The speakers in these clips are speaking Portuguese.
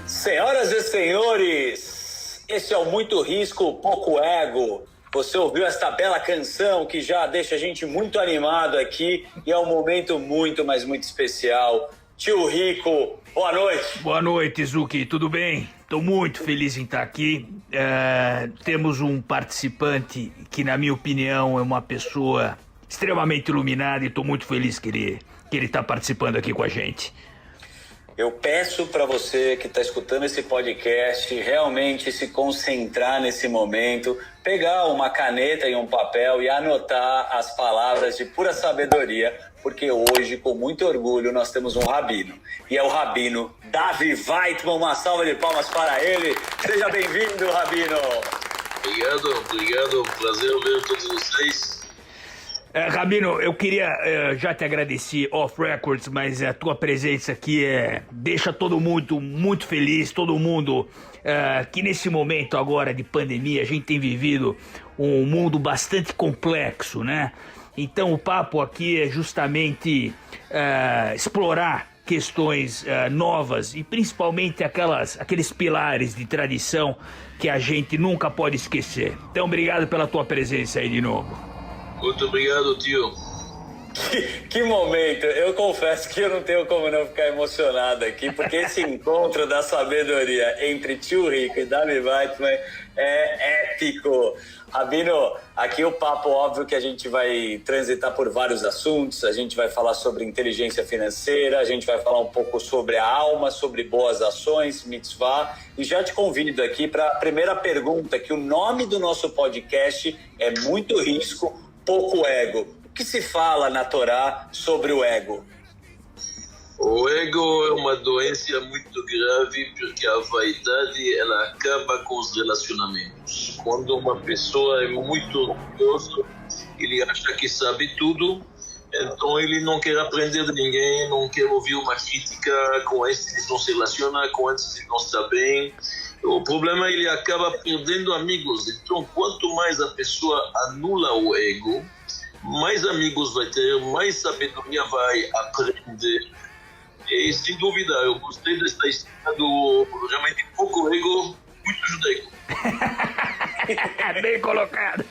Senhoras e senhores, esse é o Muito Risco, Pouco Ego. Você ouviu esta bela canção que já deixa a gente muito animado aqui e é um momento muito, mas muito especial. Tio Rico, boa noite. Boa noite, Zuki, tudo bem? Estou muito feliz em estar aqui. Temos um participante que, na minha opinião, é uma pessoa extremamente iluminada e estou muito feliz que ele está participando aqui com a gente. Eu peço para você que está escutando esse podcast realmente se concentrar nesse momento, pegar uma caneta e um papel e anotar as palavras de pura sabedoria, porque hoje, com muito orgulho, nós temos um rabino. E é o rabino Davi Weitman. Uma salva de palmas para ele. Seja bem-vindo, rabino. Obrigado. Prazer ver todos vocês. Rabino, eu queria já te agradecer off records, mas a tua presença aqui deixa todo mundo muito feliz, todo mundo que nesse momento agora de pandemia a gente tem vivido um mundo bastante complexo, né? Então o papo aqui é justamente explorar questões novas e principalmente aqueles pilares de tradição que a gente nunca pode esquecer. Então obrigado pela tua presença aí de novo. Muito obrigado, tio. Que momento! Eu confesso que eu não tenho como não ficar emocionado aqui, porque esse encontro da sabedoria entre tio Rico e Davi Weitman é épico. Rabino, aqui o papo, óbvio que a gente vai transitar por vários assuntos, a gente vai falar sobre inteligência financeira, a gente vai falar um pouco sobre a alma, sobre boas ações, mitzvah, e já te convido aqui para a primeira pergunta, que o nome do nosso podcast é Muito Risco, Pouco Ego. O que se fala na Torá sobre o ego? O ego é uma doença muito grave porque a vaidade ela acaba com os relacionamentos. Quando uma pessoa é muito orgulhosa, ele acha que sabe tudo, então ele não quer aprender de ninguém, não quer ouvir uma crítica, com esse ele não se relaciona, com esse ele não está bem. O problema é que ele acaba perdendo amigos. Então, quanto mais a pessoa anula o ego, mais amigos vai ter, mais sabedoria vai aprender. E, sem dúvida, eu gostei dessa história do realmente pouco ego, muito judaico. Bem colocado.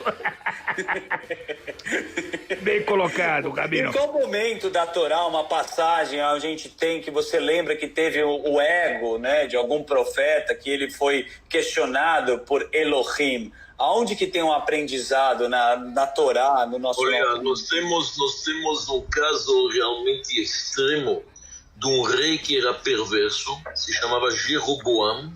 Bem colocado, Rabino. Em qual momento da Torá, uma passagem, a gente tem que você lembra que teve o ego, né, de algum profeta, que ele foi questionado por Elohim? Aonde que tem um aprendizado na Torá, no nosso... Olha, nós temos um caso realmente extremo de um rei que era perverso, se chamava Jeroboam.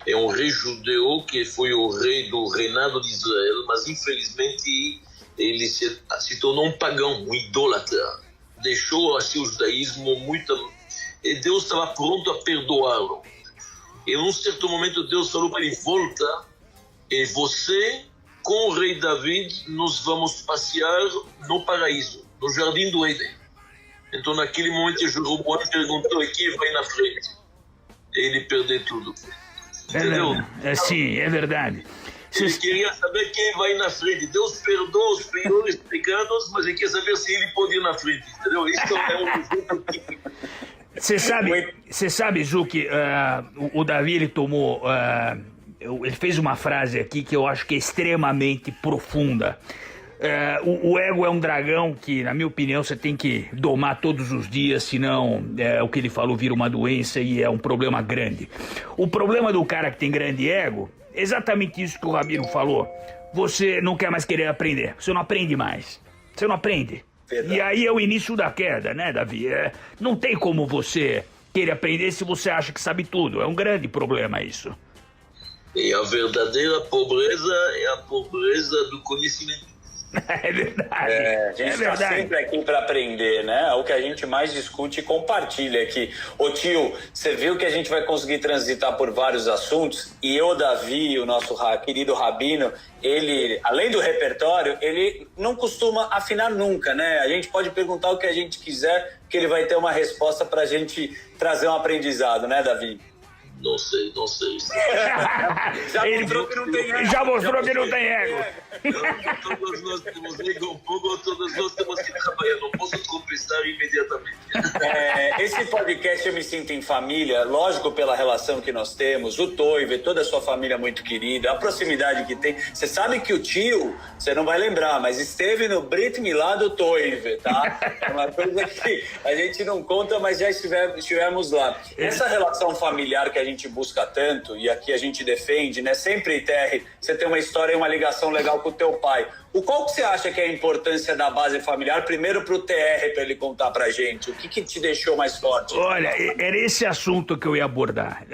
É um rei judeu que foi o rei do reinado de Israel, mas infelizmente ele se tornou um pagão, um idólatra. Deixou assim o judaísmo muito... E Deus estava pronto a perdoá-lo. E em um certo momento Deus falou para ele: volta, e você, com o rei David, nós vamos passear no paraíso, no jardim do Éden. Então naquele momento Jeroboam perguntou: e quem vai na frente? Ele perdeu tudo. Entendeu? Sim, é verdade. Ele queria saber quem vai na frente. Deus perdoa os piores pecados, mas ele quer saber se ele pode ir na frente. Entendeu? Isso é um exemplo típico. Você sabe, Zuki, o Davi ele fez uma frase aqui que eu acho que é extremamente profunda. O ego é um dragão que, na minha opinião, você tem que domar todos os dias, senão o que ele falou vira uma doença e é um problema grande. O problema do cara que tem grande ego é exatamente isso que o Rabino falou. Você não quer mais querer aprender, você não aprende mais, você não aprende. Verdade. E aí é o início da queda, né, Davi? Não tem como você querer aprender se você acha que sabe tudo, é um grande problema isso. E a verdadeira pobreza é a pobreza do conhecimento. É verdade. A gente está sempre aqui para aprender, né? O que a gente mais discute e compartilha aqui. Ô tio, você viu que a gente vai conseguir transitar por vários assuntos e eu, Davi, o nosso querido Rabino, ele, além do repertório, ele não costuma afinar nunca, né? A gente pode perguntar o que a gente quiser, que ele vai ter uma resposta para a gente trazer um aprendizado, né, Davi? Não sei. Já mostrou que não tem ego. Já mostrou que não tem ego. Todos nós temos ego um pouco, todos nós temos que trabalhar. Não posso tropeçar imediatamente. Esse podcast Eu Me Sinto em Família, lógico pela relação que nós temos, o Toive, toda a sua família muito querida, a proximidade que tem. Você sabe que o tio, você não vai lembrar, mas esteve no Brit Milá do Toive, tá? É uma coisa que a gente não conta, mas já estivemos lá. Essa relação familiar que a gente busca tanto, e aqui a gente defende, né? Sempre, Terry, você tem uma história e uma ligação legal com o teu pai. Qual que você acha que é a importância da base familiar? Primeiro pro TR, para ele contar pra gente. O que te deixou mais forte? Olha, era esse assunto que eu ia abordar.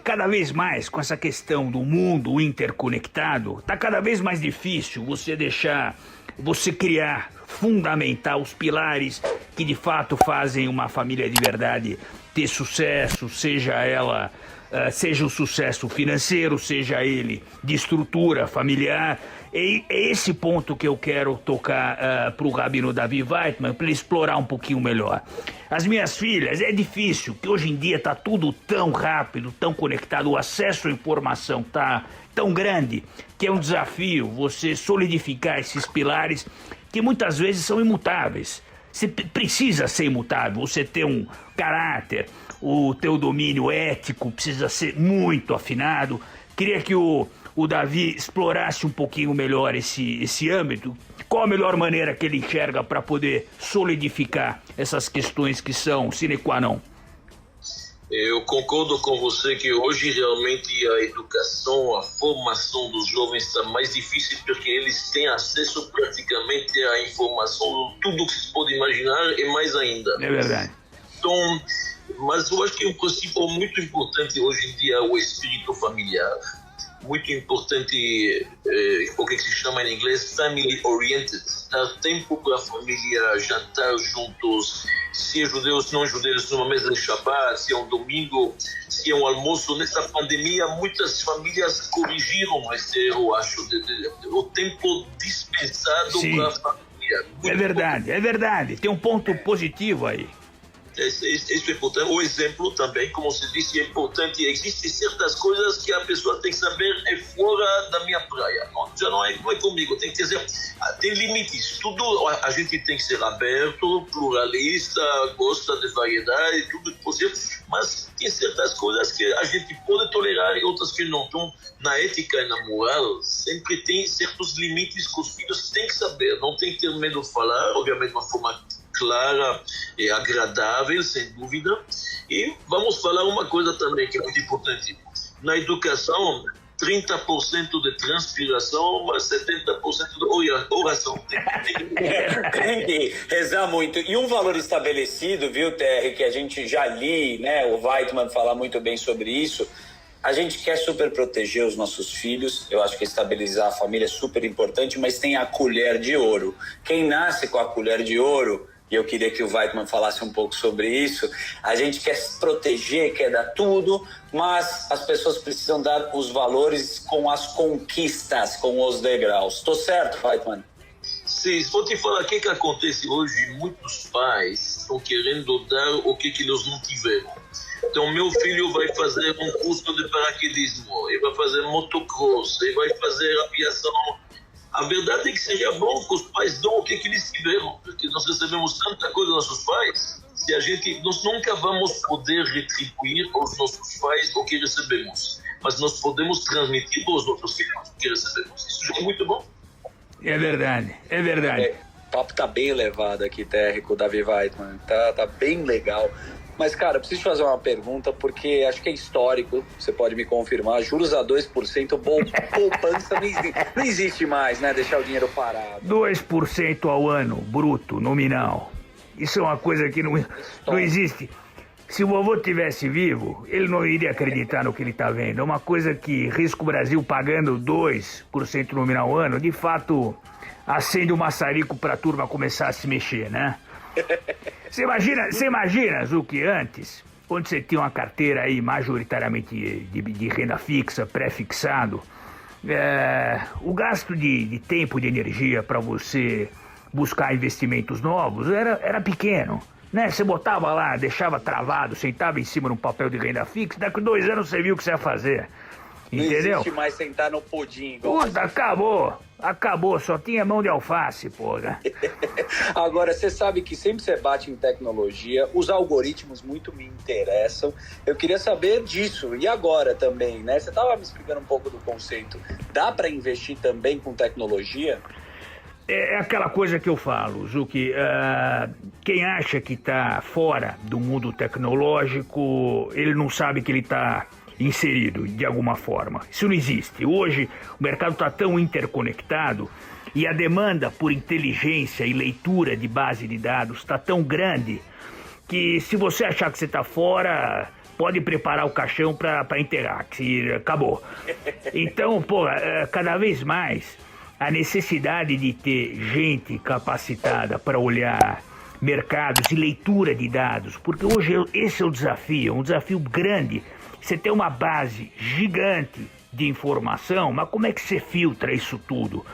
Cada vez mais, com essa questão do mundo interconectado, tá cada vez mais difícil você criar, fundamentar os pilares que de fato fazem uma família de verdade ter sucesso, seja o sucesso financeiro, seja ele de estrutura familiar. E é esse ponto que eu quero tocar para o Rabino Davi Weitman, para ele explorar um pouquinho melhor. As minhas filhas, é difícil, que hoje em dia está tudo tão rápido, tão conectado, o acesso à informação está tão grande, que é um desafio você solidificar esses pilares que muitas vezes são imutáveis. Você precisa ser imutável, você ter um caráter, o teu domínio ético precisa ser muito afinado. Queria que o Davi explorasse um pouquinho melhor esse âmbito. Qual a melhor maneira que ele enxerga para poder solidificar essas questões que são sine qua non? Eu concordo com você que hoje realmente a educação, a formação dos jovens está mais difícil porque eles têm acesso praticamente à informação, tudo que se pode imaginar e mais ainda. É verdade. Então, mas eu acho que um princípio muito importante hoje em dia é o espírito familiar. Muito importante, o que se chama em inglês family oriented, dar tempo para a família jantar juntos, se é judeus, não judeus, numa mesa de Shabbat, se é um domingo, se é um almoço. Nessa pandemia, muitas famílias corrigiram esse erro, acho, o tempo dispensado para a família. É verdade, tem um ponto positivo aí. Isso é importante. O exemplo também, como você disse, é importante. Existem certas coisas que a pessoa tem que saber é fora da minha praia. Não, já não é comigo. Tem que dizer, tem limites. Tudo a gente tem que ser aberto, pluralista, gosta de variedade, tudo possível. Mas tem certas coisas que a gente pode tolerar e outras que não. Então, na ética e na moral, sempre tem certos limites que os filhos têm que saber. Não tem que ter medo de falar, obviamente, de uma forma clara e agradável, sem dúvida. E vamos falar uma coisa também que é muito importante. Na educação, 30% de transpiração, mas 70% de oração. Tem que rezar muito. E um valor estabelecido, viu, TR, que a gente já li, né, o Weitman falar muito bem sobre isso. A gente quer super proteger os nossos filhos, eu acho que estabilizar a família é super importante, mas tem a colher de ouro. Quem nasce com a colher de ouro, e eu queria que o Weitman falasse um pouco sobre isso, a gente quer se proteger, quer dar tudo, mas as pessoas precisam dar os valores com as conquistas, com os degraus. Tô certo, Weitman? Sim, vou te falar o que acontece hoje. Muitos pais estão querendo dar o que eles não tiveram. Então, meu filho vai fazer um curso de paraquedismo, ele vai fazer motocross, ele vai fazer aviação. A verdade é que seria bom que os pais dão o que eles tiveram, porque nós recebemos tanta coisa dos nossos pais, nós nunca vamos poder retribuir aos nossos pais o que recebemos, mas nós podemos transmitir para os nossos filhos o que recebemos. Isso já é muito bom. É verdade. O papo tá bem elevado aqui, TR, com o Davi Weitman, tá bem legal. Mas, cara, eu preciso fazer uma pergunta, porque acho que é histórico, você pode me confirmar, juros a 2%, poupança não existe mais, né? Deixar o dinheiro parado. 2% ao ano, bruto, nominal. Isso é uma coisa que não existe. Se o vovô tivesse vivo, ele não iria acreditar no que ele está vendo. É uma coisa que Risco Brasil pagando 2% nominal ao ano, de fato, acende o maçarico para a turma começar a se mexer, né? Você imagina, Zuki, antes, quando você tinha uma carteira aí majoritariamente de renda fixa, pré-fixado, o gasto de tempo, de energia para você buscar investimentos novos era pequeno. né? Você botava lá, deixava travado, sentava em cima de um papel de renda fixa, daqui a 2 anos você viu o que você ia fazer. Entendeu? Não existe mais sentar no pudim. Igual Puta, acabou, só tinha mão de alface, porra. Agora, você sabe que sempre você bate em tecnologia, os algoritmos muito me interessam. Eu queria saber disso, e agora também, né? Você estava me explicando um pouco do conceito. Dá para investir também com tecnologia? É aquela coisa que eu falo, Zuki, quem acha que está fora do mundo tecnológico, ele não sabe que ele está inserido de alguma forma. Isso não existe. Hoje o mercado está tão interconectado e a demanda por inteligência e leitura de base de dados está tão grande que se você achar que você está fora, pode preparar o caixão para enterrar, que acabou. Então, cada vez mais a necessidade de ter gente capacitada para olhar mercados e leitura de dados, porque hoje esse é o desafio, um desafio grande. Você tem uma base gigante de informação, mas como é que você filtra isso tudo?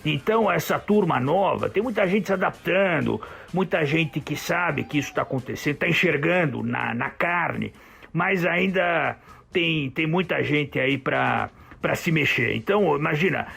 Então, essa turma nova, tem muita gente se adaptando, muita gente que sabe que isso está acontecendo, está enxergando na carne, mas ainda tem muita gente aí para se mexer. Então, imagina,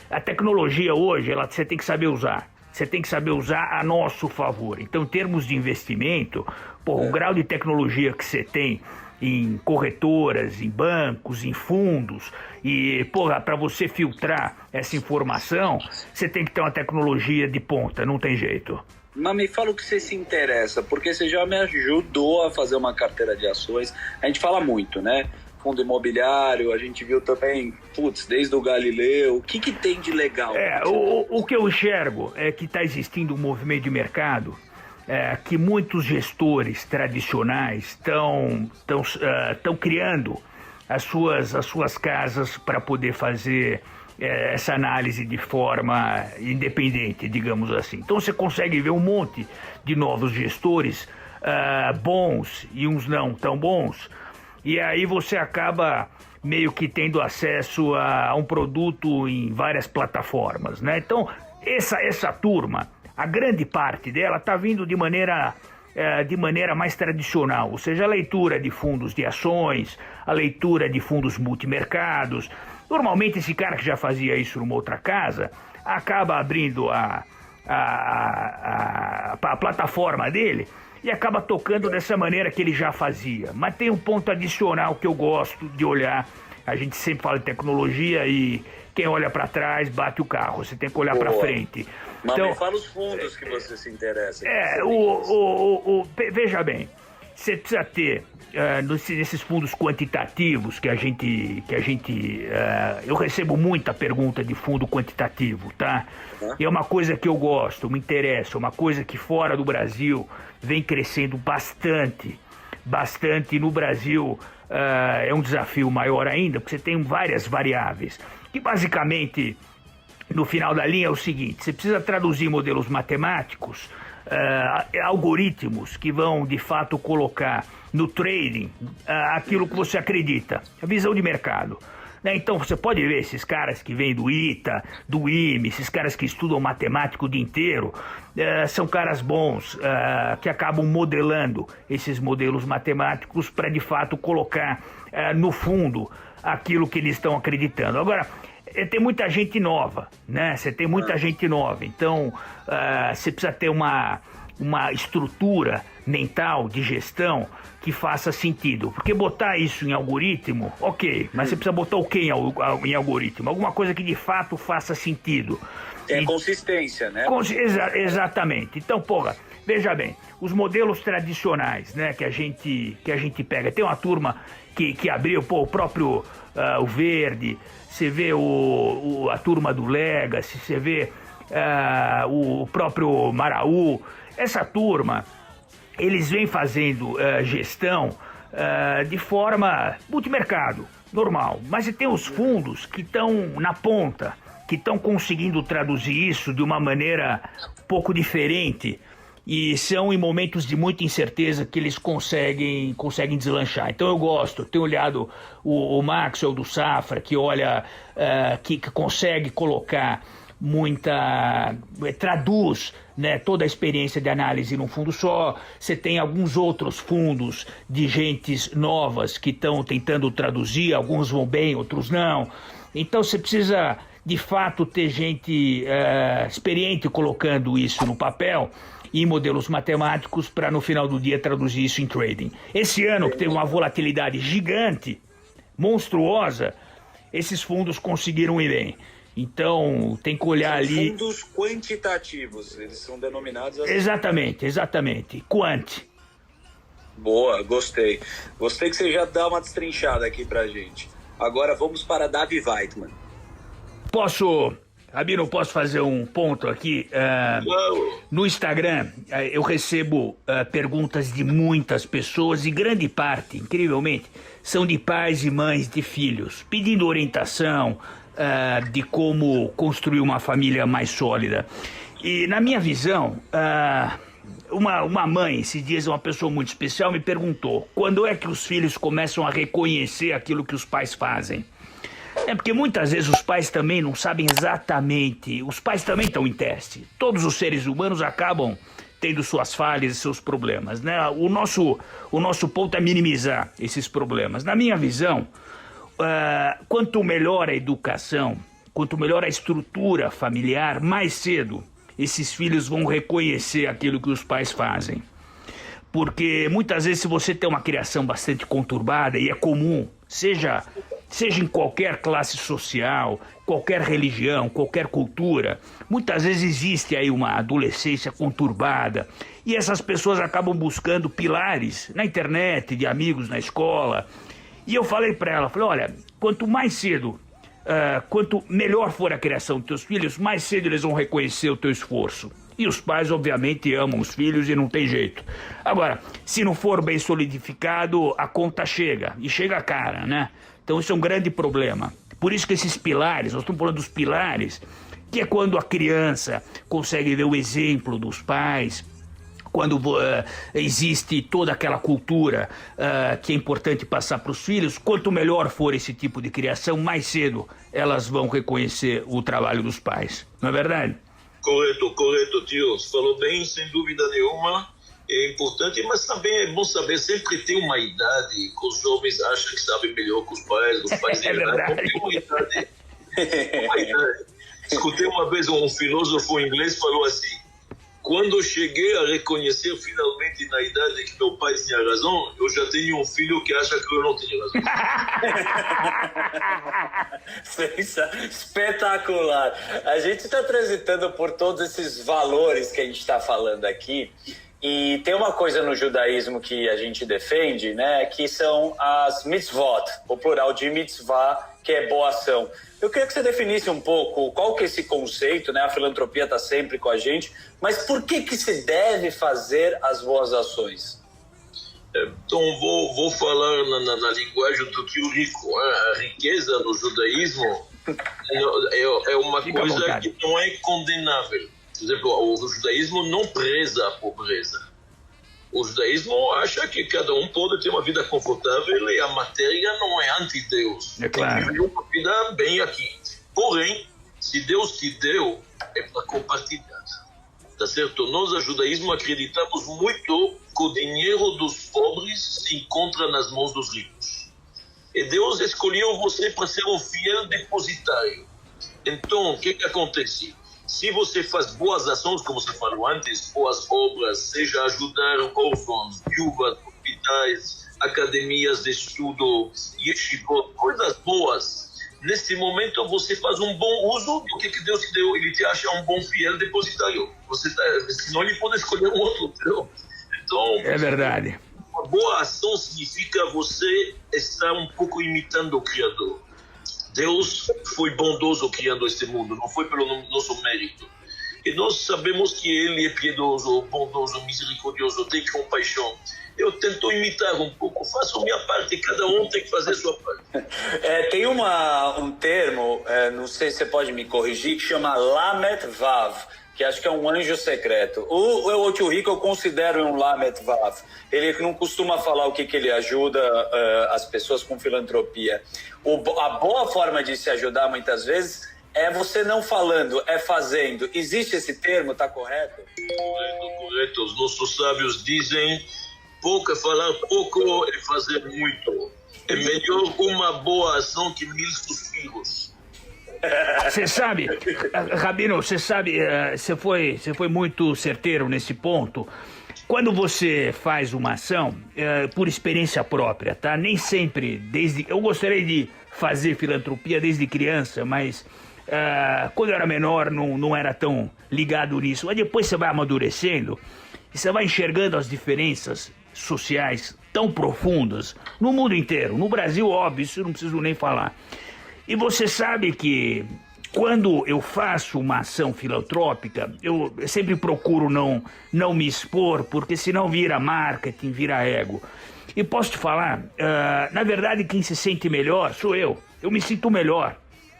a tecnologia hoje, você tem que saber usar. Você tem que saber usar a nosso favor. Então, em termos de investimento, o grau de tecnologia que você tem em corretoras, em bancos, em fundos, e, para você filtrar essa informação, você tem que ter uma tecnologia de ponta, não tem jeito. Mas me fala o que você se interessa, porque você já me ajudou a fazer uma carteira de ações. A gente fala muito, né? Fundo imobiliário, a gente viu também, desde o Galileu. O que tem de legal? O que eu enxergo é que está existindo um movimento de mercado que muitos gestores tradicionais estão criando as suas casas para poder fazer essa análise de forma independente, digamos assim. Então você consegue ver um monte de novos gestores bons e uns não tão bons, e aí você acaba meio que tendo acesso a um produto em várias plataformas, né? Então essa turma, a grande parte dela está vindo de maneira mais tradicional, ou seja, a leitura de fundos de ações, a leitura de fundos multimercados. Normalmente esse cara que já fazia isso numa outra casa acaba abrindo a plataforma dele e acaba tocando dessa maneira que ele já fazia. Mas tem um ponto adicional que eu gosto de olhar. A gente sempre fala de tecnologia e quem olha para trás bate o carro. Você tem que olhar para frente. Mas então, me fala os fundos que você se interessa. Veja bem, você precisa ter nesses fundos quantitativos que a gente eu recebo muita pergunta de fundo quantitativo, tá? E é uma coisa que eu gosto, me interessa, uma coisa que fora do Brasil vem crescendo bastante. No Brasil é um desafio maior ainda, porque você tem várias variáveis, que basicamente no final da linha é o seguinte: você precisa traduzir modelos matemáticos, algoritmos que vão de fato colocar no trading aquilo que você acredita, a visão de mercado. Então você pode ver esses caras que vêm do ITA, do IME, esses caras que estudam matemática o dia inteiro, são caras bons que acabam modelando esses modelos matemáticos para de fato colocar no fundo aquilo que eles estão acreditando. Agora, tem muita gente nova, né? Você tem muita gente nova, então você precisa ter uma estrutura mental de gestão que faça sentido, porque botar isso em algoritmo, ok, mas você precisa botar o que em algoritmo? Alguma coisa que de fato faça sentido. Tem consistência, né? Exatamente. Então, veja bem, os modelos tradicionais, né, que a gente pega, tem uma turma que abriu, o próprio o Verde, você vê a turma do Legacy, você vê o próprio Maraú, essa turma, eles vêm fazendo gestão de forma multimercado, normal, mas você tem os fundos que estão na ponta, que estão conseguindo traduzir isso de uma maneira um pouco diferente, e são em momentos de muita incerteza que eles conseguem deslanchar. Então eu gosto, tenho olhado o Maxwell do Safra, que olha, que consegue colocar traduz, né, toda a experiência de análise num fundo só. Você tem alguns outros fundos de gentes novas que estão tentando traduzir, alguns vão bem, outros não. Então você precisa, de fato, ter gente experiente colocando isso no papel e modelos matemáticos para, no final do dia, traduzir isso em trading. Esse ano, que teve uma volatilidade gigante, monstruosa, esses fundos conseguiram ir bem. Então, tem que olhar ali... Fundos quantitativos, eles são denominados assim. Exatamente. Quant. Boa, gostei. Gostei que você já dá uma destrinchada aqui pra gente. Agora vamos para Davi Weitman. Rabino, posso fazer um ponto aqui? No Instagram, eu recebo perguntas de muitas pessoas e grande parte, incrivelmente, são de pais e mães de filhos, pedindo orientação de como construir uma família mais sólida. E na minha visão, uma mãe, esses dias uma pessoa muito especial, me perguntou quando é que os filhos começam a reconhecer aquilo que os pais fazem. Porque muitas vezes os pais também não sabem exatamente, os pais também estão em teste. Todos os seres humanos acabam tendo suas falhas e seus problemas, né? O nosso ponto é minimizar esses problemas. Na minha visão, quanto melhor a educação, quanto melhor a estrutura familiar, mais cedo esses filhos vão reconhecer aquilo que os pais fazem. Porque muitas vezes, se você tem uma criação bastante conturbada, e é comum, seja em qualquer classe social, qualquer religião, qualquer cultura, muitas vezes existe aí uma adolescência conturbada e essas pessoas acabam buscando pilares na internet, de amigos na escola. E eu falei para ela, olha, quanto mais cedo, quanto melhor for a criação dos teus filhos, mais cedo eles vão reconhecer o teu esforço. E os pais, obviamente, amam os filhos e não tem jeito. Agora, se não for bem solidificado, a conta chega, e chega cara, né? Então isso é um grande problema. Por isso que esses pilares, nós estamos falando dos pilares, que é quando a criança consegue ver o exemplo dos pais, quando existe toda aquela cultura que é importante passar para os filhos. Quanto melhor for esse tipo de criação, mais cedo elas vão reconhecer o trabalho dos pais. Não é verdade? Correto, tio. Você falou bem, sem dúvida nenhuma. É importante, mas também é bom saber, sempre tem uma idade que os jovens acham que sabem melhor que os pais É verdade. Uma idade. Escutei uma vez um filósofo inglês falou assim: quando eu cheguei a reconhecer finalmente na idade que meu pai tinha razão, eu já tenho um filho que acha que eu não tenho razão. Espetacular. A gente está transitando por todos esses valores que a gente está falando aqui. E tem uma coisa no judaísmo que a gente defende, né, que são as mitzvot, o plural de mitzvah, que é boa ação. Eu queria que você definisse um pouco qual que é esse conceito, né? A filantropia está sempre com a gente, mas por que se deve fazer as boas ações? Então, vou falar na linguagem do tio Rico. A riqueza no judaísmo é uma coisa que não é condenável. Por exemplo, o judaísmo não preza a pobreza. O judaísmo acha que cada um pode ter uma vida confortável e a matéria não é anti-Deus. É claro. Tem que viver uma vida bem aqui. Porém, se Deus te deu, é para compartilhar. Tá certo? Nós, a judaísmo, acreditamos muito que o dinheiro dos pobres se encontra nas mãos dos ricos. E Deus escolheu você para ser um fiel depositário. Então, o que acontece? Se você faz boas ações, como você falou antes, boas obras, seja ajudar órfãos, viúvas, hospitais, academias de estudo, yeshivot, coisas boas, nesse momento você faz um bom uso do que Deus te deu. Ele te acha um bom fiel depositário. Senão ele pode escolher um outro, entendeu? Então, é verdade. Uma boa ação significa você estar um pouco imitando o Criador. Deus foi bondoso criando este mundo, não foi pelo nosso mérito. E nós sabemos que Ele é piedoso, bondoso, misericordioso, tem compaixão. Eu tento imitar um pouco, faço a minha parte, cada um tem que fazer a sua parte. Tem um termo, não sei se você pode me corrigir, que chama Lamet Vav, que acho que é um anjo secreto. O tio Rico eu considero um Lamet Vav. Ele não costuma falar o que ele ajuda as pessoas com filantropia. A boa forma de se ajudar, muitas vezes, é você não falando, é fazendo. Existe esse termo, tá correto? Correto. Os nossos sábios dizem, pouco é falar pouco, é fazer muito. É melhor uma boa ação que 1000 suspiros. Você sabe, Rabino, você sabe, você foi muito certeiro nesse ponto. Quando você faz uma ação, por experiência própria, tá? Nem sempre, eu gostaria de fazer filantropia desde criança, mas quando eu era menor não era tão ligado nisso. Mas depois você vai amadurecendo e você vai enxergando as diferenças sociais tão profundas no mundo inteiro. No Brasil, óbvio, isso eu não preciso nem falar. E você sabe que quando eu faço uma ação filantrópica, eu sempre procuro não me expor, porque senão vira marketing, vira ego. E posso te falar, na verdade quem se sente melhor sou eu. Eu me sinto melhor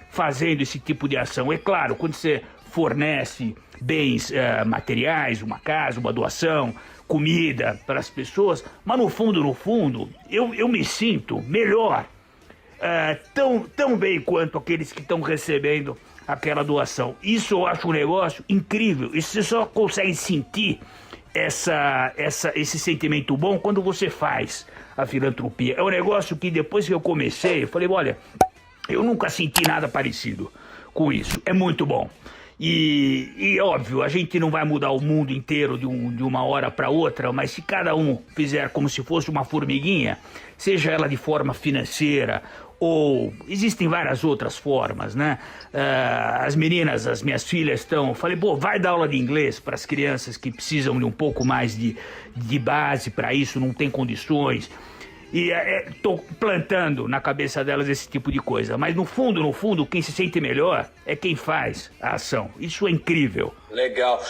fazendo esse tipo de ação. É claro, quando você fornece bens materiais, uma casa, uma doação, comida para as pessoas, mas no fundo, eu me sinto melhor. Tão bem quanto aqueles que estão recebendo aquela doação. Isso eu acho um negócio incrível. E você só consegue sentir esse sentimento bom quando você faz a filantropia. É um negócio que depois que eu comecei, eu falei, olha, eu nunca senti nada parecido com isso. É muito bom. E óbvio, a gente não vai mudar o mundo inteiro de uma hora para outra, mas se cada um fizer como se fosse uma formiguinha, seja ela de forma financeira ou existem várias outras formas, né? As meninas, as minhas filhas falei, pô, vai dar aula de inglês para as crianças que precisam de um pouco mais de base para isso, não tem condições. E tô plantando na cabeça delas esse tipo de coisa. Mas no fundo, quem se sente melhor é quem faz a ação. Isso é incrível. Legal.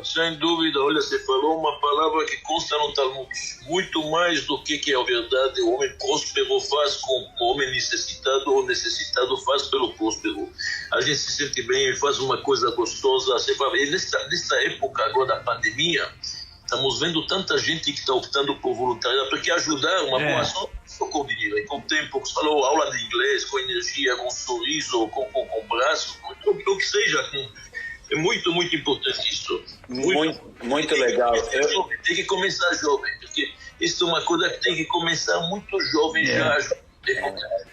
Sem dúvida, olha, você falou uma palavra que consta no Talmud. Muito mais do que é a verdade, o homem próspero faz com o homem necessitado, ou necessitado faz pelo próspero. A gente se sente bem e faz uma coisa gostosa. Você fala, e nessa época agora da pandemia, estamos vendo tanta gente que está optando por voluntariado, porque ajudar uma boa ação com dinheiro. E com o tempo, você falou, aula de inglês, com energia, com sorriso, com braço, o que seja. É muito, muito importante isso. Muito legal. Tem que começar jovem, porque isso é uma coisa que tem que começar muito jovem já.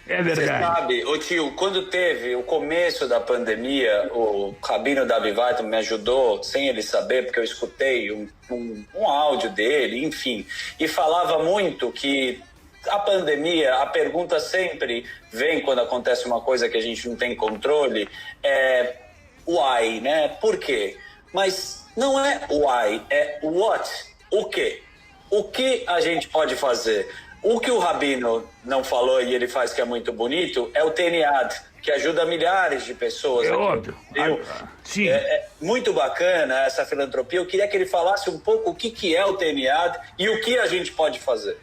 É verdade. Você sabe, ô tio, quando teve o começo da pandemia, o Rabino Davi Weitam me ajudou, sem ele saber, porque eu escutei um áudio dele, enfim, e falava muito que a pandemia, a pergunta sempre vem quando acontece uma coisa que a gente não tem controle, é why, né? Por quê? Mas não é why, é what, o quê? O que a gente pode fazer? O que o Rabino não falou e ele faz que é muito bonito é o Teniad, que ajuda milhares de pessoas. É óbvio. Sim. É muito bacana essa filantropia. Eu queria que ele falasse um pouco o que é o Teniad e o que a gente pode fazer.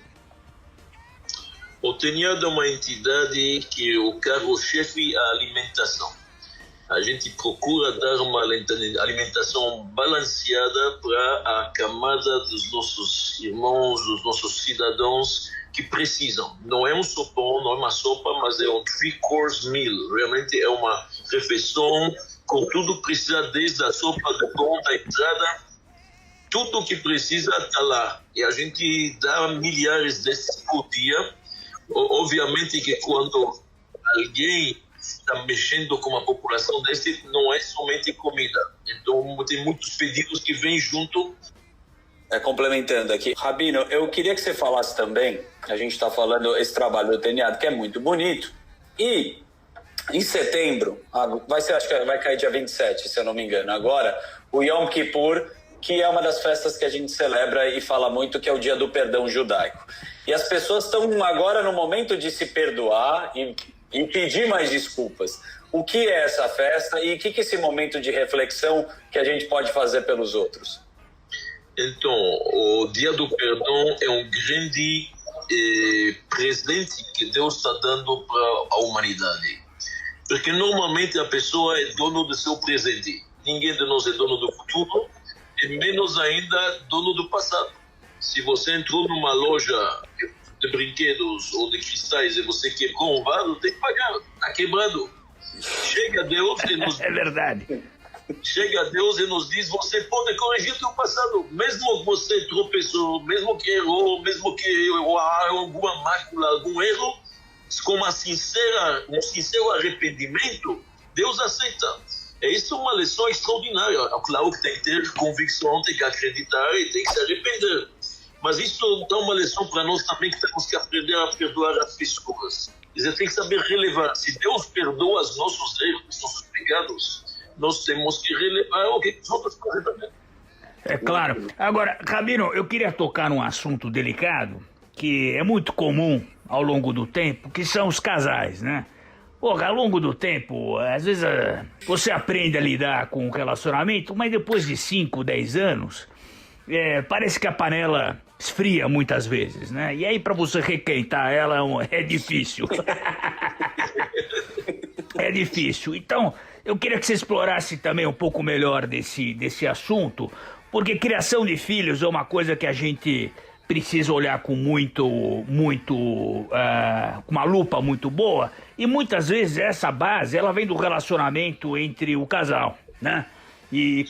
O Teniad é uma entidade que o carro-chefe é a alimentação. A gente procura dar uma alimentação balanceada para a camada dos nossos irmãos, dos nossos cidadãos que precisam. Não é um sopão, não é uma sopa, mas é um 3-course meal. Realmente é uma refeição com tudo que precisa, desde a sopa do pão, da entrada, tudo que precisa está lá. E a gente dá milhares desses por dia. Obviamente que quando alguém está mexendo com uma população desse, não é somente comida. Então tem muitos pedidos que vêm junto. Complementando aqui, Rabino, eu queria que você falasse também, a gente está falando esse trabalho do Teniad, que é muito bonito, e em setembro, acho que vai cair dia 27, se eu não me engano, agora, o Yom Kippur, que é uma das festas que a gente celebra e fala muito, que é o dia do perdão judaico. E as pessoas estão agora no momento de se perdoar e pedir mais desculpas. O que é essa festa e o que é esse momento de reflexão que a gente pode fazer pelos outros? Então, o Dia do Perdão é um grande presente que Deus está dando para a humanidade. Porque normalmente a pessoa é dono do seu presente. Ninguém de nós é dono do futuro e menos ainda dono do passado. Se você entrou numa loja de brinquedos ou de cristais e você quebrou um vaso, tem que pagar. Está quebrado. Chega Deus e nos... É verdade. Chega Deus e nos diz, você pode corrigir o teu passado, mesmo que você tropeçou, mesmo que errou, mesmo que há alguma mácula, algum erro, com um sincero arrependimento, Deus aceita. É isso uma lição extraordinária. Claro que tem que ter convicção, tem que acreditar e tem que se arrepender. Mas isso dá uma lição para nós também, que temos que aprender a perdoar as pessoas. Quer dizer, tem que saber relevar. Se Deus perdoa os nossos erros, os nossos pecados, nós temos que relevar o que os outros fazem também. É claro. Agora, Rabino, eu queria tocar num assunto delicado, que é muito comum ao longo do tempo, que são os casais, né? Porra, ao longo do tempo, às vezes você aprende a lidar com o relacionamento, mas depois de 5, 10 anos, parece que a panela esfria muitas vezes, né? E aí pra você requentar ela é difícil. É difícil. Então, eu queria que você explorasse também um pouco melhor desse assunto, porque criação de filhos é uma coisa que a gente precisa olhar com com uma lupa muito boa, e muitas vezes essa base, ela vem do relacionamento entre o casal, né? E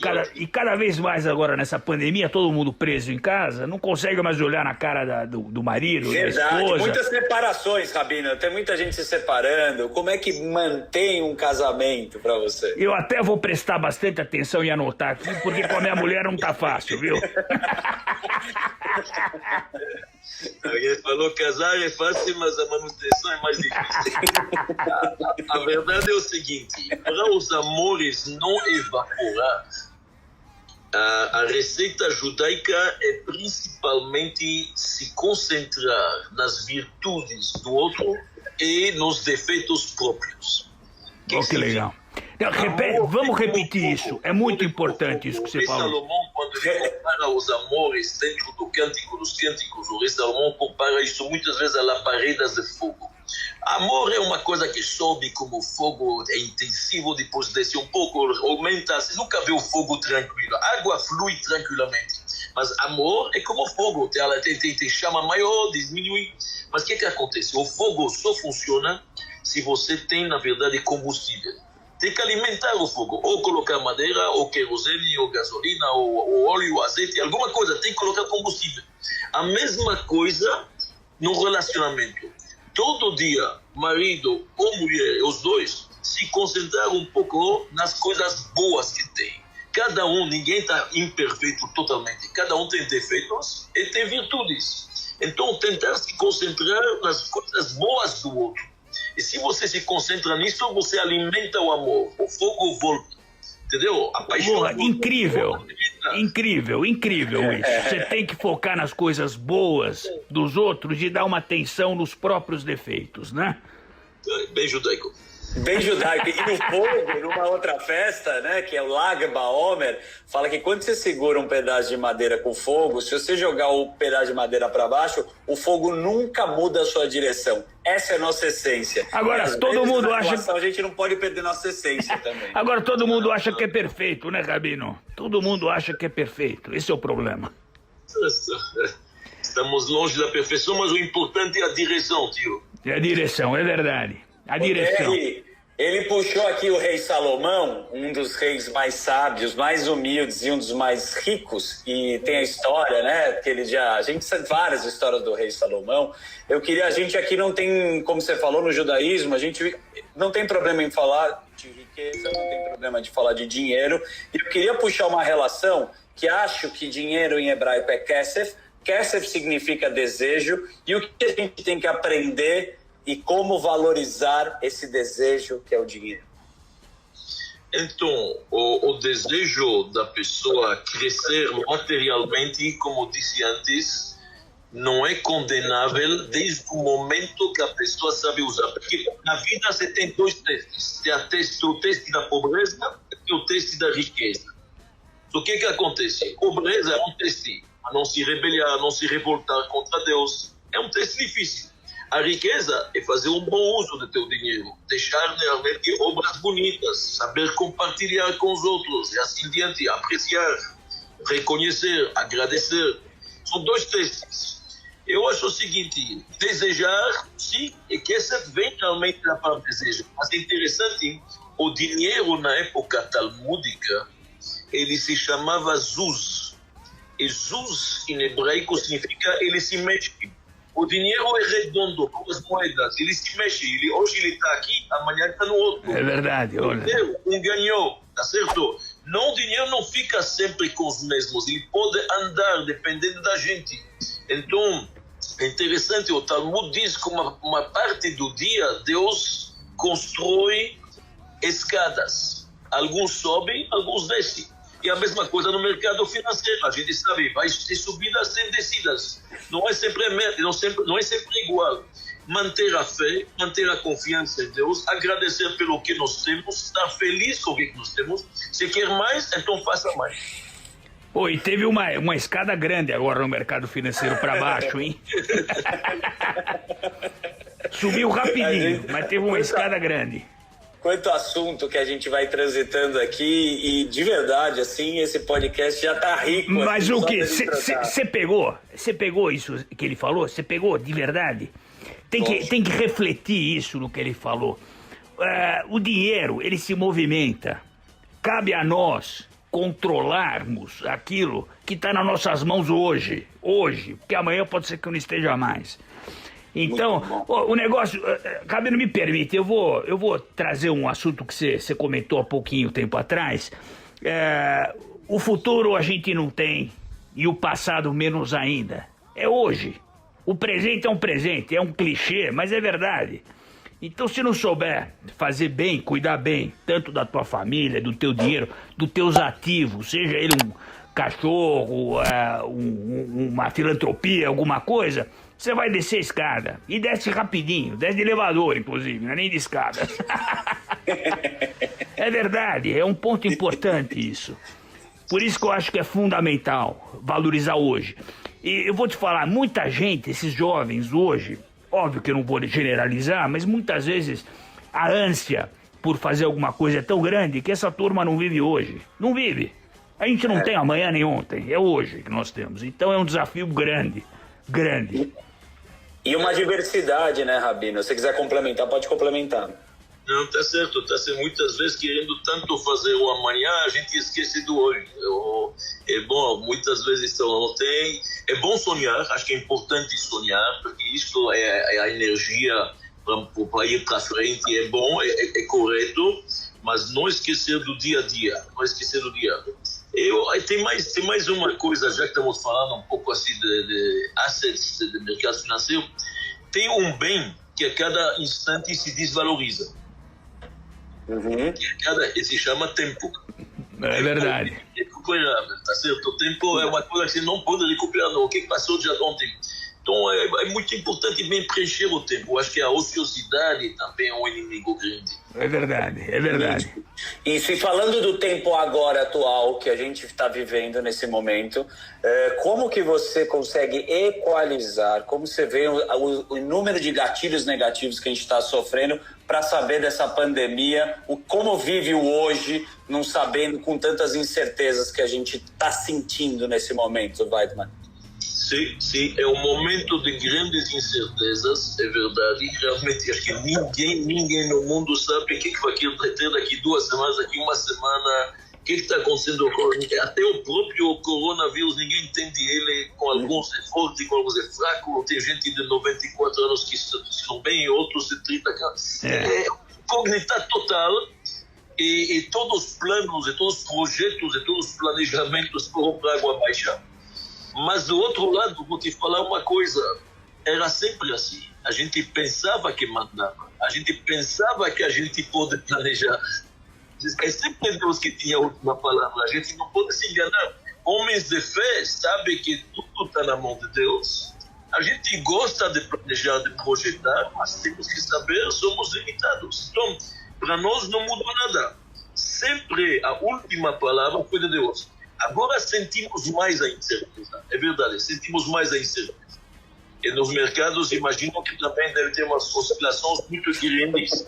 cada vez mais agora nessa pandemia, todo mundo preso em casa, não consegue mais olhar na cara do marido, Verdade. Da esposa. Muitas separações, Rabino. Tem muita gente se separando. Como é que mantém um casamento pra você? Eu até vou prestar bastante atenção e anotar aqui, porque com a minha mulher não tá fácil, viu? Alguém falou casar é fácil, mas a manutenção é mais difícil. A verdade é o seguinte, para os amores não evaporar, a receita judaica é principalmente se concentrar nas virtudes do outro e nos defeitos próprios. Que legal. Vamos repetir isso. É muito importante isso que você falou. Salomão, quando ele compara os amores dentro do Cântico dos Cânticos, o rei Salomão compara isso muitas vezes a labaredas de fogo. Amor é uma coisa que sobe como fogo, é intensivo, depois desce um pouco, aumenta. Você nunca vê o fogo tranquilo. A água flui tranquilamente. Mas amor é como fogo, tem chama maior, diminui. Mas o que acontece? O fogo só funciona se você tem, na verdade, combustível. Tem que alimentar o fogo, ou colocar madeira, ou querosene, ou gasolina, ou óleo, ou azeite, alguma coisa, tem que colocar combustível. A mesma coisa no relacionamento. Todo dia, marido ou mulher, os dois, se concentrar um pouco nas coisas boas que tem. Cada um, ninguém está imperfeito totalmente, cada um tem defeitos e tem virtudes. Então, tentar se concentrar nas coisas boas do outro. E se você se concentra nisso, você alimenta o amor. O fogo volta. Entendeu? A paixão... Porra, incrível. Incrível isso. Você tem que focar nas coisas boas dos outros e dar uma atenção nos próprios defeitos, né? Bem judaico. Bem judaico. E no fogo, numa outra festa, né, que é o Lag Baomer, fala que quando você segura um pedaço de madeira com fogo, se você jogar o pedaço de madeira para baixo, o fogo nunca muda a sua direção. Essa é a nossa essência. Agora, todo mundo acha... A gente não pode perder nossa essência também. Agora, todo mundo acha que é perfeito, né, Rabino? Todo mundo acha que é perfeito. Esse é o problema. Estamos longe da perfeição, mas o importante é a direção, tio. É a direção, é verdade. A direção. Ele puxou aqui o rei Salomão, um dos reis mais sábios, mais humildes e um dos mais ricos, e tem a história, né, que a gente sabe várias histórias do rei Salomão. A gente aqui não tem, como você falou, no judaísmo, a gente não tem problema em falar de riqueza, não tem problema de falar de dinheiro, e eu queria puxar uma relação que acho que dinheiro em hebraico é kesef. Kesef significa desejo, e o que a gente tem que aprender e como valorizar esse desejo que é o dinheiro? Então, o desejo da pessoa crescer materialmente, como disse antes, não é condenável desde o momento que a pessoa sabe usar. Porque na vida você tem dois testes. Tem o teste da pobreza e o teste da riqueza. O que acontece? Pobreza é um teste a não se rebeliar, a não se revoltar contra Deus. É um teste difícil. A riqueza é fazer um bom uso do teu dinheiro, deixar realmente obras bonitas, saber compartilhar com os outros e assim diante, apreciar, reconhecer, agradecer. São dois testes. Eu acho o seguinte, desejar, sim, e que essa vem realmente da palavra desejo. Mas é interessante O dinheiro, na época talmúdica, ele se chamava Zuz. E Zuz, em hebraico, significa ele se mexe. O dinheiro é redondo, como as moedas. Ele se mexe. Hoje ele está aqui, amanhã está no outro. É verdade, olha. Ganhou, tá certo? Não, o dinheiro não fica sempre com os mesmos. Ele pode andar dependendo da gente. Então, é interessante, o Talmud diz que uma parte do dia, Deus constrói escadas. Alguns sobem, alguns descem. E a mesma coisa no mercado financeiro. A gente sabe, vai ter subidas sem descidas. Não é sempre igual. Manter a fé, manter a confiança em Deus, agradecer pelo que nós temos, estar feliz com o que nós temos. Se quer mais, então faça mais. Pô, e teve uma escada grande agora no mercado financeiro para baixo, hein? Subiu rapidinho, mas teve uma escada grande. Quanto assunto que a gente vai transitando aqui, e de verdade, assim, esse podcast já tá rico. Mas assim, o que? Você pegou isso que ele falou? Você pegou de verdade? Tem que refletir isso no que ele falou. O dinheiro, ele se movimenta. Cabe a nós controlarmos aquilo que está nas nossas mãos hoje, porque amanhã pode ser que não esteja mais. Então, o negócio, Rabino, me permite, eu vou trazer um assunto que você comentou há pouquinho tempo atrás. O futuro a gente não tem, e o passado menos ainda. É hoje. O presente é um presente, é um clichê, mas é verdade. Então, se não souber fazer bem, cuidar bem, tanto da tua família, do teu dinheiro, dos teus ativos, seja ele um cachorro, uma filantropia, alguma coisa, você vai descer a escada. E desce rapidinho, desce de elevador, inclusive, não é nem de escada. É verdade, é um ponto importante isso. Por isso que eu acho que é fundamental valorizar hoje. E eu vou te falar, muita gente, esses jovens hoje, óbvio que eu não vou generalizar, mas muitas vezes a ânsia por fazer alguma coisa é tão grande que essa turma não vive hoje. Não vive. A gente não tem amanhã nem ontem, é hoje que nós temos. Então é um desafio grande, grande. E uma diversidade, né, Rabino? Se você quiser complementar, pode complementar. Não, tá certo. Muitas vezes querendo tanto fazer o amanhã, a gente esquece do hoje. É bom, muitas vezes não tem. É bom sonhar, acho que é importante sonhar, porque isso é a energia para ir para frente, é bom, é correto, mas não esquecer do dia a dia, não esquecer do dia. Tem mais uma coisa, já que estamos falando um pouco assim de assets, de mercado financeiro, tem um bem que a cada instante se desvaloriza. E se chama tempo. É verdade. É recuperável, tá certo? O tempo é uma coisa que você não pode recuperar, não. O que passou já ontem. Então é muito importante bem preencher o tempo. Eu acho que a ociosidade também é um inimigo grande. É verdade, é verdade. Isso, e falando do tempo agora atual que a gente está vivendo nesse momento, como que você consegue equalizar, como você vê o número de gatilhos negativos que a gente está sofrendo para saber dessa pandemia, como vive o hoje, não sabendo com tantas incertezas que a gente está sentindo nesse momento, Weidmann? Sim, é um momento de grandes incertezas, é verdade. Realmente, acho que ninguém no mundo sabe o que vai ter daqui 2 semanas, daqui 1 semana, o que está acontecendo. Até o próprio coronavírus, ninguém entende ele, com alguns é forte, com alguns é fraco. Tem gente de 94 anos que estão bem e outros de 30 anos. É incógnita total. E todos os planos, e todos os projetos, e todos os planejamentos foram para água abaixo. Mas do outro lado, vou te falar uma coisa, era sempre assim. A gente pensava que mandava, a gente pensava que a gente pode planejar. É sempre Deus que tinha a última palavra, a gente não pode se enganar. Homens de fé sabem que tudo está na mão de Deus. A gente gosta de planejar, de projetar, mas temos que saber, somos limitados. Então, para nós não mudou nada. Sempre a última palavra foi de Deus. Agora sentimos mais a incerteza, é verdade, sentimos mais a incerteza. E nos mercados, imagino que também deve ter umas oscilações muito grandes.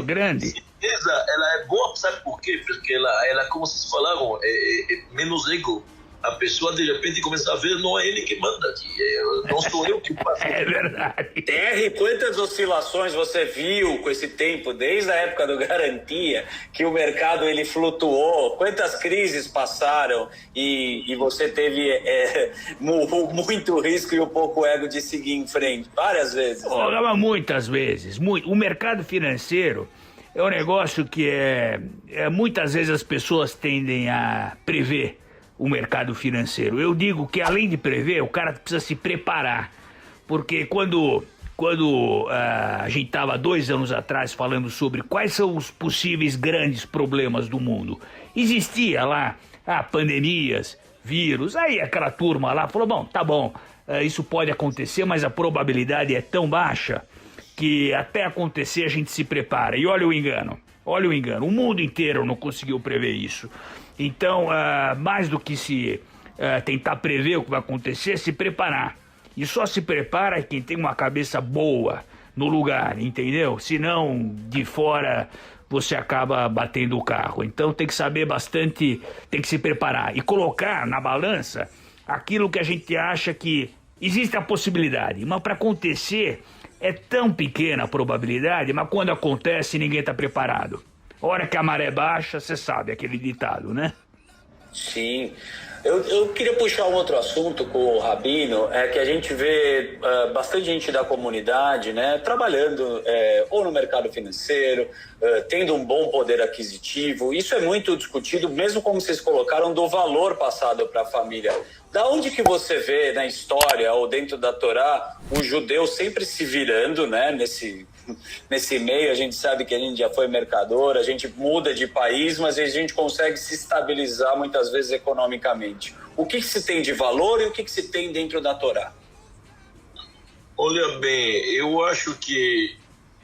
Grande. A incerteza, ela é boa, sabe por quê? Porque ela como vocês falaram, é menos ego. a pessoa de repente começa a ver, não é ele que manda aqui, não sou eu que faço. É verdade. TR, quantas oscilações você viu com esse tempo, desde a época do Garantia, que o mercado ele flutuou, quantas crises passaram e você teve muito risco e um pouco ego de seguir em frente, várias vezes. Né? Muitas vezes. O mercado financeiro é um negócio que muitas vezes as pessoas tendem a prever o mercado financeiro. Eu digo que além de prever, o cara precisa se preparar. Porque quando a gente estava 2 anos atrás falando sobre quais são os possíveis grandes problemas do mundo, existia lá pandemias, vírus, aí aquela turma lá falou, bom, tá bom, isso pode acontecer, mas a probabilidade é tão baixa que até acontecer a gente se prepara. E olha o engano, o mundo inteiro não conseguiu prever isso. Então, mais do que tentar prever o que vai acontecer, se preparar. E só se prepara quem tem uma cabeça boa no lugar, entendeu? Senão, de fora, você acaba batendo o carro. Então tem que saber bastante, tem que se preparar. E colocar na balança aquilo que a gente acha que existe a possibilidade. Mas para acontecer, é tão pequena a probabilidade, mas quando acontece, ninguém está preparado. A hora que a maré baixa, você sabe, aquele ditado, né? Sim. Eu queria puxar um outro assunto com o Rabino, que a gente vê bastante gente da comunidade, né, trabalhando ou no mercado financeiro, tendo um bom poder aquisitivo. Isso é muito discutido, mesmo como vocês colocaram, do valor passado para a família. Da onde que você vê na história ou dentro da Torá o judeu sempre se virando, né, nesse meio? A gente sabe que a gente já foi mercador, a gente muda de país, mas a gente consegue se estabilizar muitas vezes economicamente. O que se tem de valor e o que se tem dentro da Torá? Olha bem, eu acho que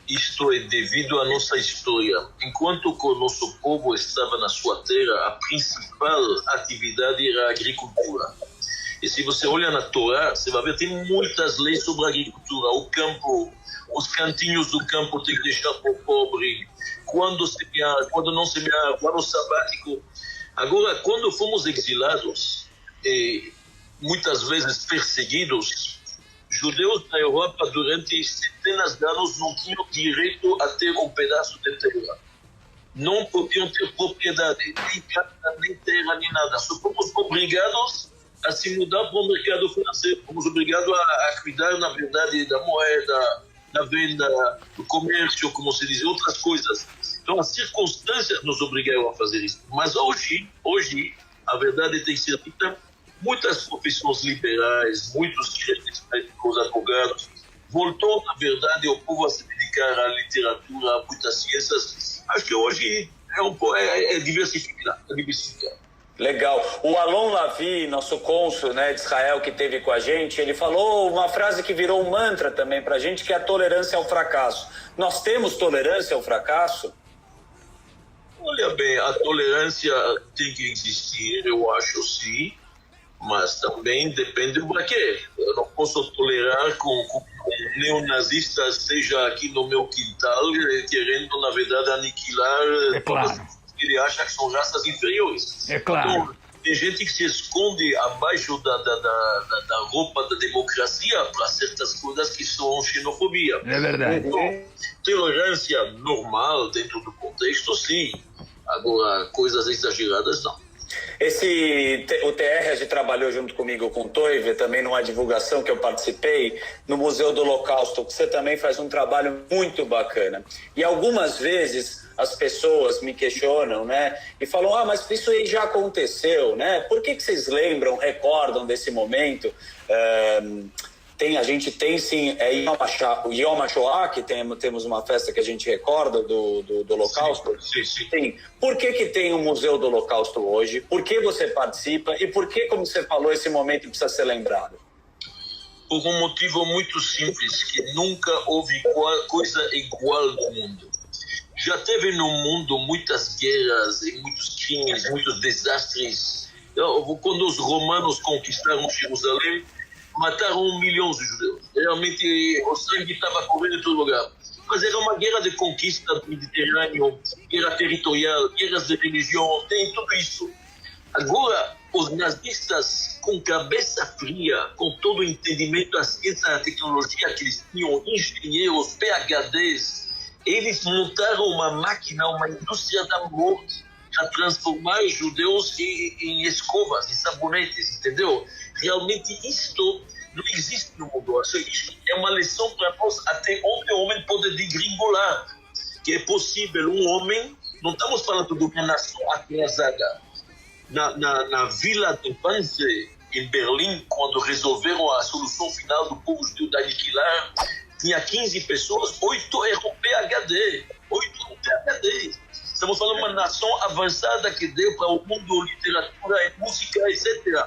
isto é devido à nossa história. Enquanto que o nosso povo estava na sua terra, a principal atividade era a agricultura. E se você olha na Torá, você vai ver que tem muitas leis sobre a agricultura. O campo, os cantinhos do campo tem que deixar para o pobre. Quando semear, quando não semear, quando sabático. Agora, quando fomos exilados, e muitas vezes perseguidos, judeus na Europa durante centenas de anos não tinham direito a ter um pedaço de terra. Não podiam ter propriedade, nem casa, nem terra, nem nada. Só fomos obrigados a se mudar para o mercado financeiro. Fomos obrigados a cuidar, na verdade, da moeda, da venda, do comércio, como se diz, outras coisas. Então, as circunstâncias nos obrigaram a fazer isso. Mas hoje, a verdade tem sido dita, muitas profissões liberais, muitos direitos médicos, advogados, voltou, na verdade, o povo a se dedicar à literatura, a muitas ciências. Acho que hoje é diversificar. Legal. O Alon Lavi, nosso cônsul, né, de Israel, que esteve com a gente, ele falou uma frase que virou um mantra também para a gente, que é a tolerância ao fracasso. Nós temos tolerância ao fracasso? Olha bem, a tolerância tem que existir, eu acho sim, mas também depende para quê. Eu não posso tolerar com um neonazista seja aqui no meu quintal, querendo, na verdade, aniquilar todas que ele acha que são raças inferiores. É claro. Então, tem gente que se esconde abaixo da roupa da democracia para certas coisas que são xenofobia. É verdade. Então, tolerância normal dentro do contexto, sim. Agora, coisas exageradas, não. O TR, a gente trabalhou junto comigo com o Toive, também numa divulgação que eu participei, no Museu do Holocausto, que você também faz um trabalho muito bacana. E algumas vezes as pessoas me questionam, né? E falam, mas isso aí já aconteceu, né? Por que vocês lembram, recordam desse momento? A gente tem sim Yom HaShoah, que temos uma festa que a gente recorda do Holocausto. Sim. Por que tem um Museu do Holocausto hoje? Por que você participa? E por que, como você falou, esse momento precisa ser lembrado? Por um motivo muito simples, que nunca houve coisa igual no mundo. Já teve no mundo muitas guerras e muitos crimes, muitos desastres. Quando os romanos conquistaram Jerusalém, mataram 1 milhão de judeus. Realmente o sangue estava correndo em todo lugar. Mas era uma guerra de conquista do Mediterrâneo, guerra territorial, guerras de religião, tem tudo isso. Agora, os nazistas, com cabeça fria, com todo o entendimento da ciência e da tecnologia que eles tinham, engenheiros, PhDs, eles montaram uma máquina, uma indústria da morte para transformar os judeus em escovas, em sabonetes, entendeu? Realmente isto não existe no mundo. Isso é uma lição para nós até onde o homem pode degringolar. Que é possível um homem, não estamos falando de uma nação atrasada. Na vila de Wannsee, em Berlim, quando resolveram a solução final do povo judeu de aniquilar, tinha 15 pessoas, 8 eram PhD. 8 eram PhD. Estamos falando de uma nação avançada que deu para o mundo literatura, música, etc.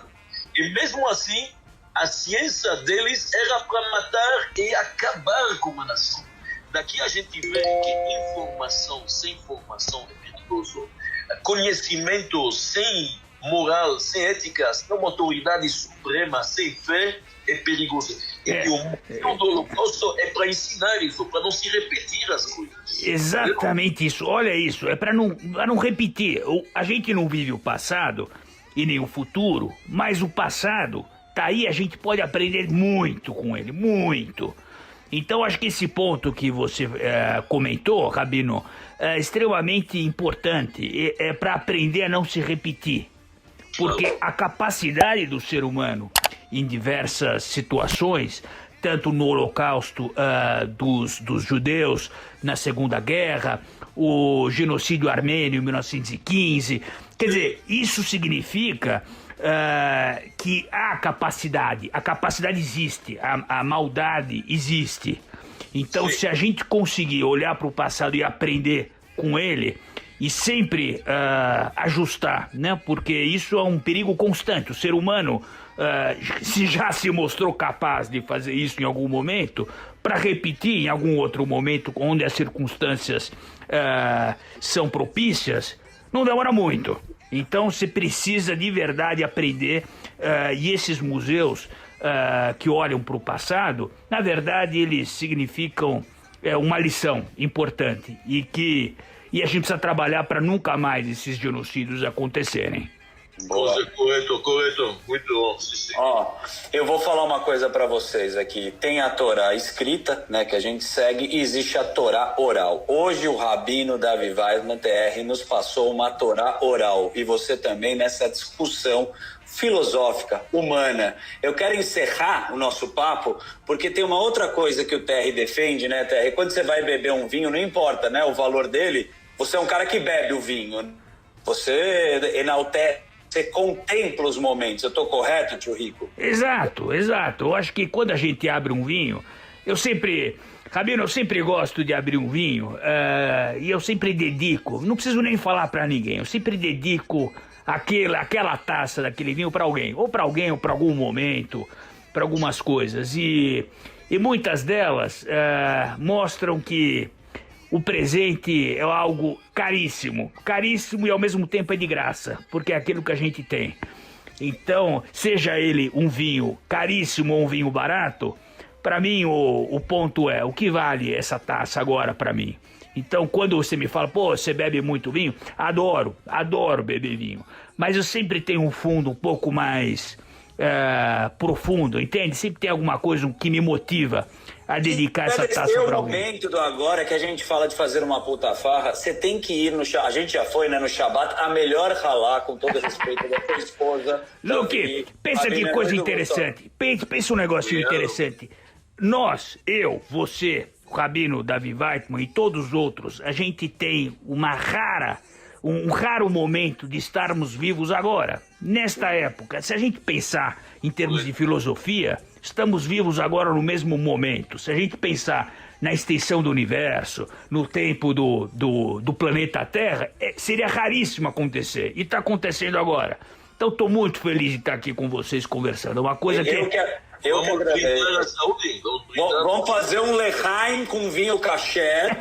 E mesmo assim, a ciência deles era para matar e acabar com uma nação. Daqui a gente vê que informação sem formação é perigoso. Conhecimento sem moral, sem ética, sem uma autoridade suprema, sem fé, é perigoso. E o mundo do Holocausto é para ensinar isso, para não se repetir as coisas. Exatamente isso. Olha isso, é para não repetir. A gente não vive o passado e nem o futuro, mas o passado tá aí, a gente pode aprender muito com ele, muito. Então acho que esse ponto que você comentou, Rabino, é extremamente importante. É para aprender a não se repetir. Porque a capacidade do ser humano em diversas situações, tanto no Holocausto dos judeus, na Segunda Guerra, o genocídio armênio em 1915, quer dizer, isso significa que há capacidade, a capacidade existe, a maldade existe. Então, se a gente conseguir olhar para o passado e aprender com ele e sempre ajustar, né? Porque isso é um perigo constante. O ser humano se já se mostrou capaz de fazer isso em algum momento, para repetir em algum outro momento onde as circunstâncias são propícias, não demora muito. Então você precisa de verdade aprender, e esses museus que olham para o passado, na verdade eles significam uma lição importante e a gente precisa trabalhar para nunca mais esses genocídios acontecerem. Correto, muito bom. Ó, eu vou falar uma coisa para vocês aqui. Tem a Torá escrita, né, que a gente segue, e existe a Torá oral. Hoje o Rabino Davi Weissman, TR, nos passou uma Torá oral, e você também nessa discussão filosófica, humana. Eu quero encerrar o nosso papo, porque tem uma outra coisa que o TR defende, né, TR? Quando você vai beber um vinho, não importa, né, o valor dele, você é um cara que bebe o vinho. Você enaltece, você contempla os momentos. Eu estou correto, tio Rico? Exato. Eu acho que quando a gente abre um vinho, Rabino, eu sempre gosto de abrir um vinho, e eu sempre dedico, não preciso nem falar para ninguém, eu sempre dedico aquela taça daquele vinho para alguém, ou para algum momento, para algumas coisas. E muitas delas mostram que o presente é algo caríssimo e ao mesmo tempo é de graça, porque é aquilo que a gente tem. Então, seja ele um vinho caríssimo ou um vinho barato, para mim o ponto é, o que vale essa taça agora para mim? Então, quando você me fala, pô, você bebe muito vinho, adoro beber vinho, mas eu sempre tenho um fundo um pouco mais profundo, entende? Sempre tem alguma coisa que me motiva a dedicar essa taça para alguém. Esse momento do agora que a gente fala de fazer uma puta farra, você tem que ir no Shabat. A gente já foi, né, no Shabat, a melhor halá, com todo respeito da sua esposa. Luque, pensa que coisa interessante. Pensa um negocinho interessante. Nós, eu, você, o Rabino Davi Weissman e todos os outros, a gente tem um raro momento de estarmos vivos agora, nesta época. Se a gente pensar em termos de filosofia, estamos vivos agora no mesmo momento. Se a gente pensar na extensão do universo, no tempo do planeta Terra, seria raríssimo acontecer. E está acontecendo agora. Então estou muito feliz de estar aqui com vocês conversando. É uma coisa Eu que agradeço. Vamos fazer um lechaim com vinho kasher.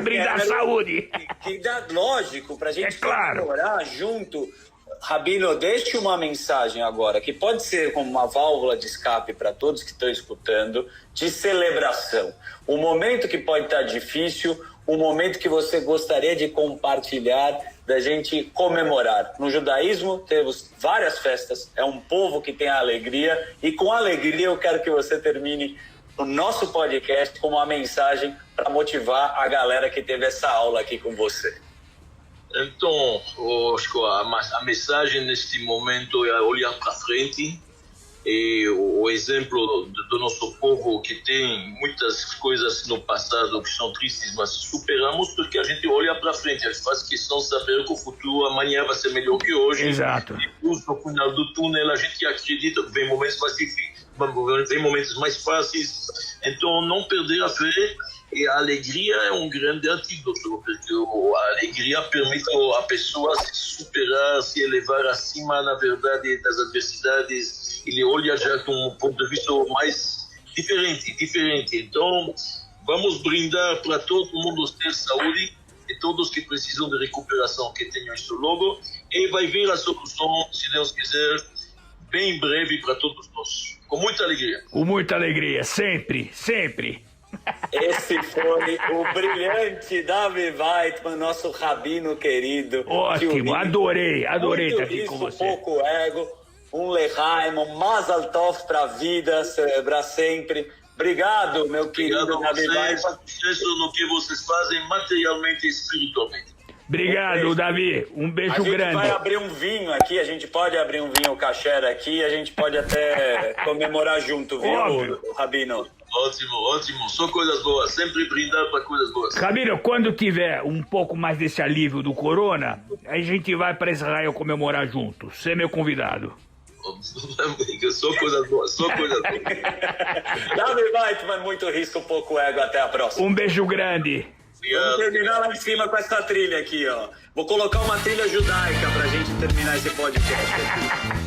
Brindar a saúde. Que dá lógico, pra gente comemorar junto. Rabino, deixe uma mensagem agora, que pode ser como uma válvula de escape para todos que estão escutando, de celebração. Um momento que pode estar difícil, um momento que você gostaria de compartilhar da gente comemorar. No judaísmo temos várias festas, é um povo que tem a alegria, e com alegria eu quero que você termine o nosso podcast com uma mensagem para motivar a galera que teve essa aula aqui com você. Então, acho que a mensagem neste momento é olhar para frente. E o exemplo do nosso povo, que tem muitas coisas no passado que são tristes, mas superamos porque a gente olha para frente, a gente faz questão de saber que o futuro amanhã vai ser melhor que hoje. Exato. E no final do túnel a gente acredita que vem momentos mais difíceis, vem momentos mais fáceis, então não perder a fé. E a alegria é um grande antídoto, porque a alegria permite a pessoa se superar, se elevar acima, na verdade, das adversidades. Ele olha já com um ponto de vista mais diferente. Então, vamos brindar para todo mundo ter saúde e todos que precisam de recuperação que tenham isso logo. E vai vir a solução, se Deus quiser, bem breve para todos nós. Com muita alegria. Com muita alegria, sempre, sempre. Esse foi o brilhante Davi Weitman, nosso rabino querido. Ótimo, adorei estar aqui com você. Pouco ego, um lehaim, um mazal tov para a vida, celebrar sempre. Obrigado, meu querido Davi Weitman. Sucesso no que vocês fazem materialmente e espiritualmente. Obrigado, Davi. Um beijo grande. A gente vai abrir um vinho aqui, a gente pode abrir um vinho kasher aqui, a gente pode até comemorar junto, viu, Óbvio. Rabino? Ótimo. Só coisas boas. Sempre brindar para coisas boas. Rabino, quando tiver um pouco mais desse alívio do corona, a gente vai para Israel comemorar junto. Você é meu convidado. Só coisas boas. Davi Weitman, muito risco, pouco ego. Até a próxima. Um beijo grande. Vamos terminar lá em cima com essa trilha aqui, ó. Vou colocar uma trilha judaica pra gente terminar esse podcast aqui.